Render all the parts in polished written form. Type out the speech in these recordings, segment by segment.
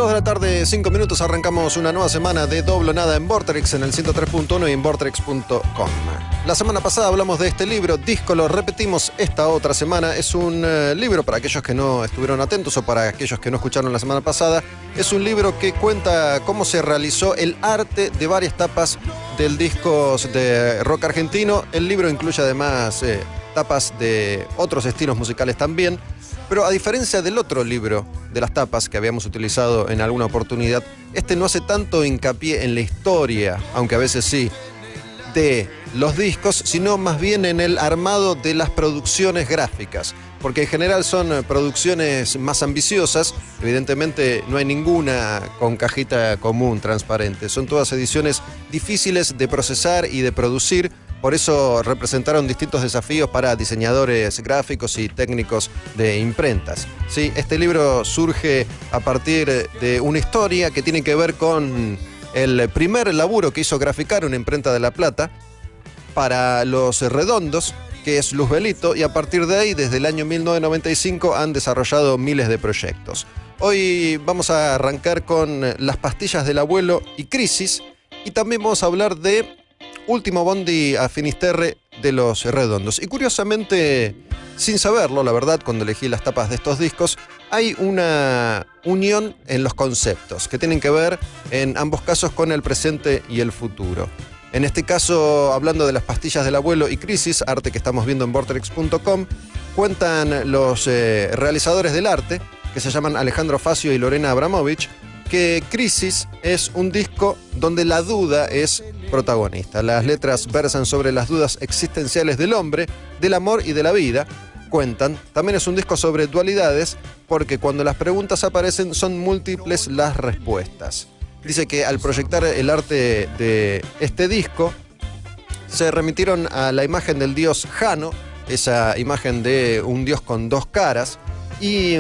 2 de la tarde, 5 minutos, arrancamos una nueva semana de Doblo Nada en Vorterix, en el 103.1 y en vorterix.com. La semana pasada hablamos de este libro, Disco, lo repetimos esta otra semana. Es un libro, para aquellos que no estuvieron atentos o para aquellos que no escucharon la semana pasada, es un libro que cuenta cómo se realizó el arte de varias tapas del disco de rock argentino. El libro incluye además tapas de otros estilos musicales también. Pero a diferencia del otro libro de las tapas que habíamos utilizado en alguna oportunidad, este no hace tanto hincapié en la historia, aunque a veces sí, de los discos, sino más bien en el armado de las producciones gráficas, porque en general son producciones más ambiciosas. Evidentemente no hay ninguna con cajita común transparente, son todas ediciones difíciles de procesar y de producir. Por eso representaron distintos desafíos para diseñadores gráficos y técnicos de imprentas. Sí, este libro surge a partir de una historia que tiene que ver con el primer laburo que hizo Graficar, una imprenta de La Plata, para Los Redondos, que es Luzbelito, y a partir de ahí, desde el año 1995, han desarrollado miles de proyectos. Hoy vamos a arrancar con Las pastillas del abuelo y Crisis, y también vamos a hablar de Último bondi a Finisterre de Los Redondos. Y curiosamente, sin saberlo, la verdad, cuando elegí las tapas de estos discos, hay una unión en los conceptos que tienen que ver, en ambos casos, con el presente y el futuro. En este caso, hablando de Las pastillas del abuelo y Crisis, arte que estamos viendo en vorterix.com, cuentan los realizadores del arte, que se llaman Alejandro Facio y Lorena Abramovich, que Crisis es un disco donde la duda es protagonista. Las letras versan sobre las dudas existenciales del hombre, del amor y de la vida, cuentan. También es un disco sobre dualidades, porque cuando las preguntas aparecen son múltiples las respuestas. Dice que al proyectar el arte de este disco, se remitieron a la imagen del dios Jano, esa imagen de un dios con dos caras, y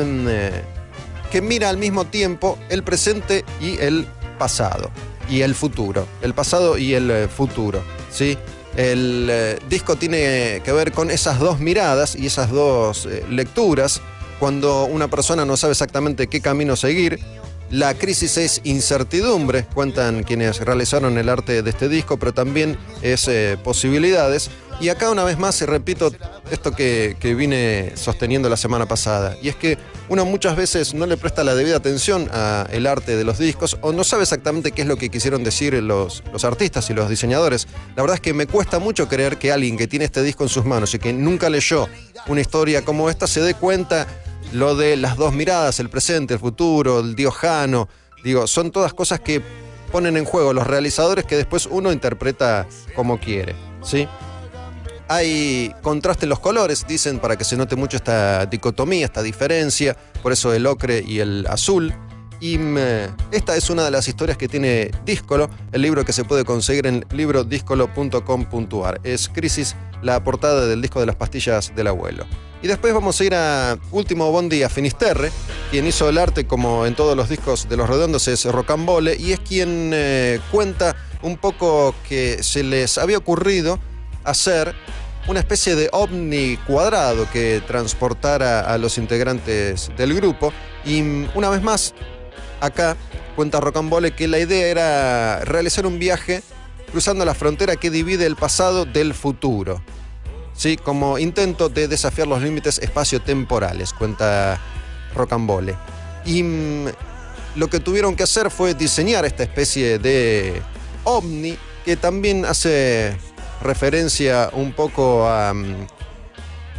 que mira al mismo tiempo el presente y el pasado, y el futuro, el pasado y el futuro, ¿sí? El disco tiene que ver con esas dos miradas y esas dos lecturas, cuando una persona no sabe exactamente qué camino seguir. La crisis es incertidumbre, cuentan quienes realizaron el arte de este disco, pero también es posibilidades. Y acá una vez más repito esto que vine sosteniendo la semana pasada, y es que uno muchas veces no le presta la debida atención al arte de los discos, o no sabe exactamente qué es lo que quisieron decir los artistas y los diseñadores. La verdad es que me cuesta mucho creer que alguien que tiene este disco en sus manos y que nunca leyó una historia como esta se dé cuenta lo de las dos miradas, el presente, el futuro, el dios Jano. Digo, son todas cosas que ponen en juego los realizadores, que después uno interpreta como quiere, ¿sí? Hay contraste en los colores, dicen, para que se note mucho esta dicotomía, esta diferencia, por eso el ocre y el azul. Y esta es una de las historias que tiene Díscolo, el libro que se puede conseguir en librodiscolo.com.ar. Es Crisis, la portada del disco de Las pastillas del abuelo. Y después vamos a ir a Último bondi a Finisterre. Quien hizo el arte, como en todos los discos de Los Redondos, es Rocambole, y es quien cuenta un poco que se les había ocurrido hacer una especie de ovni cuadrado que transportara a los integrantes del grupo. Y una vez más, acá cuenta Rocambole que la idea era realizar un viaje cruzando la frontera que divide el pasado del futuro, ¿sí? Como intento de desafiar los límites espaciotemporales, cuenta Rocambole. Y lo que tuvieron que hacer fue diseñar esta especie de ovni, que también hace referencia un poco a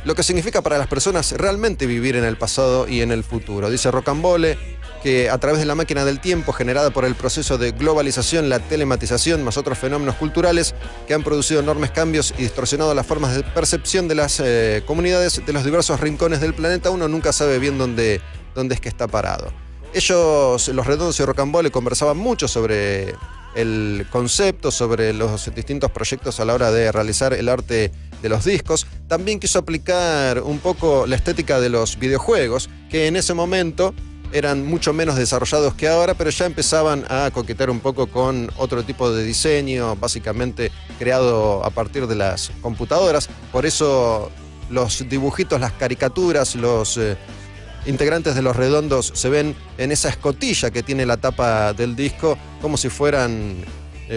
lo que significa para las personas realmente vivir en el pasado y en el futuro. Dice Rocambole que a través de la máquina del tiempo generada por el proceso de globalización, la telematización, más otros fenómenos culturales que han producido enormes cambios y distorsionado las formas de percepción de las comunidades de los diversos rincones del planeta, uno nunca sabe bien dónde es que está parado. Ellos, Los Redondos y Rocambole, conversaban mucho sobre el concepto, sobre los distintos proyectos a la hora de realizar el arte de los discos. También quiso aplicar un poco la estética de los videojuegos, que en ese momento eran mucho menos desarrollados que ahora, pero ya empezaban a coquetear un poco con otro tipo de diseño, básicamente creado a partir de las computadoras. Por eso los dibujitos, las caricaturas, los integrantes de Los Redondos se ven en esa escotilla que tiene la tapa del disco, como si fueran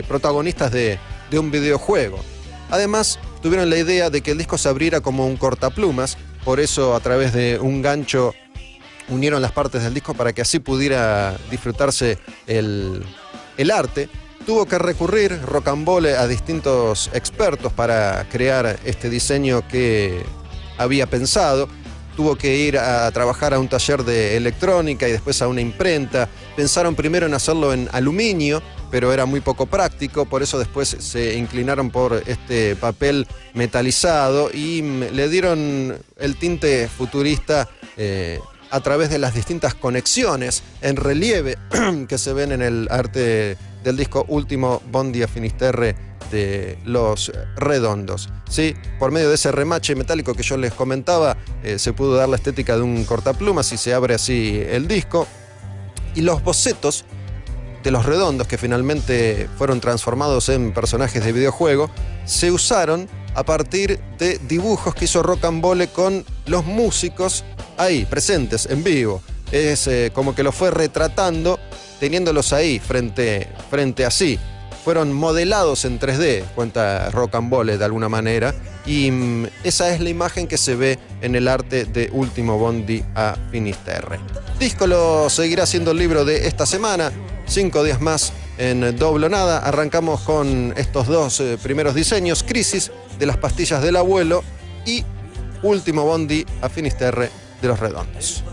protagonistas de un videojuego. Además, tuvieron la idea de que el disco se abriera como un cortaplumas, por eso a través de un gancho unieron las partes del disco para que así pudiera disfrutarse el arte. Tuvo que recurrir Rocambole a distintos expertos para crear este diseño que había pensado. Tuvo que ir a trabajar a un taller de electrónica y después a una imprenta. Pensaron primero en hacerlo en aluminio, pero era muy poco práctico, por eso después se inclinaron por este papel metalizado y le dieron el tinte futurista a través de las distintas conexiones en relieve que se ven en el arte del disco Último Bondi a Finisterre de Los Redondos. ¿Sí? Por medio de ese remache metálico que yo les comentaba, se pudo dar la estética de un cortaplumas y se abre así el disco. Y los bocetos de Los Redondos, que finalmente fueron transformados en personajes de videojuego, se usaron a partir de dibujos que hizo Rocambole con los músicos ahí, presentes, en vivo. Es como que lo fue retratando, teniéndolos ahí, frente a sí. Fueron modelados en 3D, cuenta Rocambole de alguna manera, y esa es la imagen que se ve en el arte de Último Bondi a Finisterre. Díscolo seguirá siendo el libro de esta semana, 5 días más en Doble o Nada. Arrancamos con estos dos primeros diseños, Crisis de las pastillas del abuelo y Último Bondi a Finisterre de Los Redondos.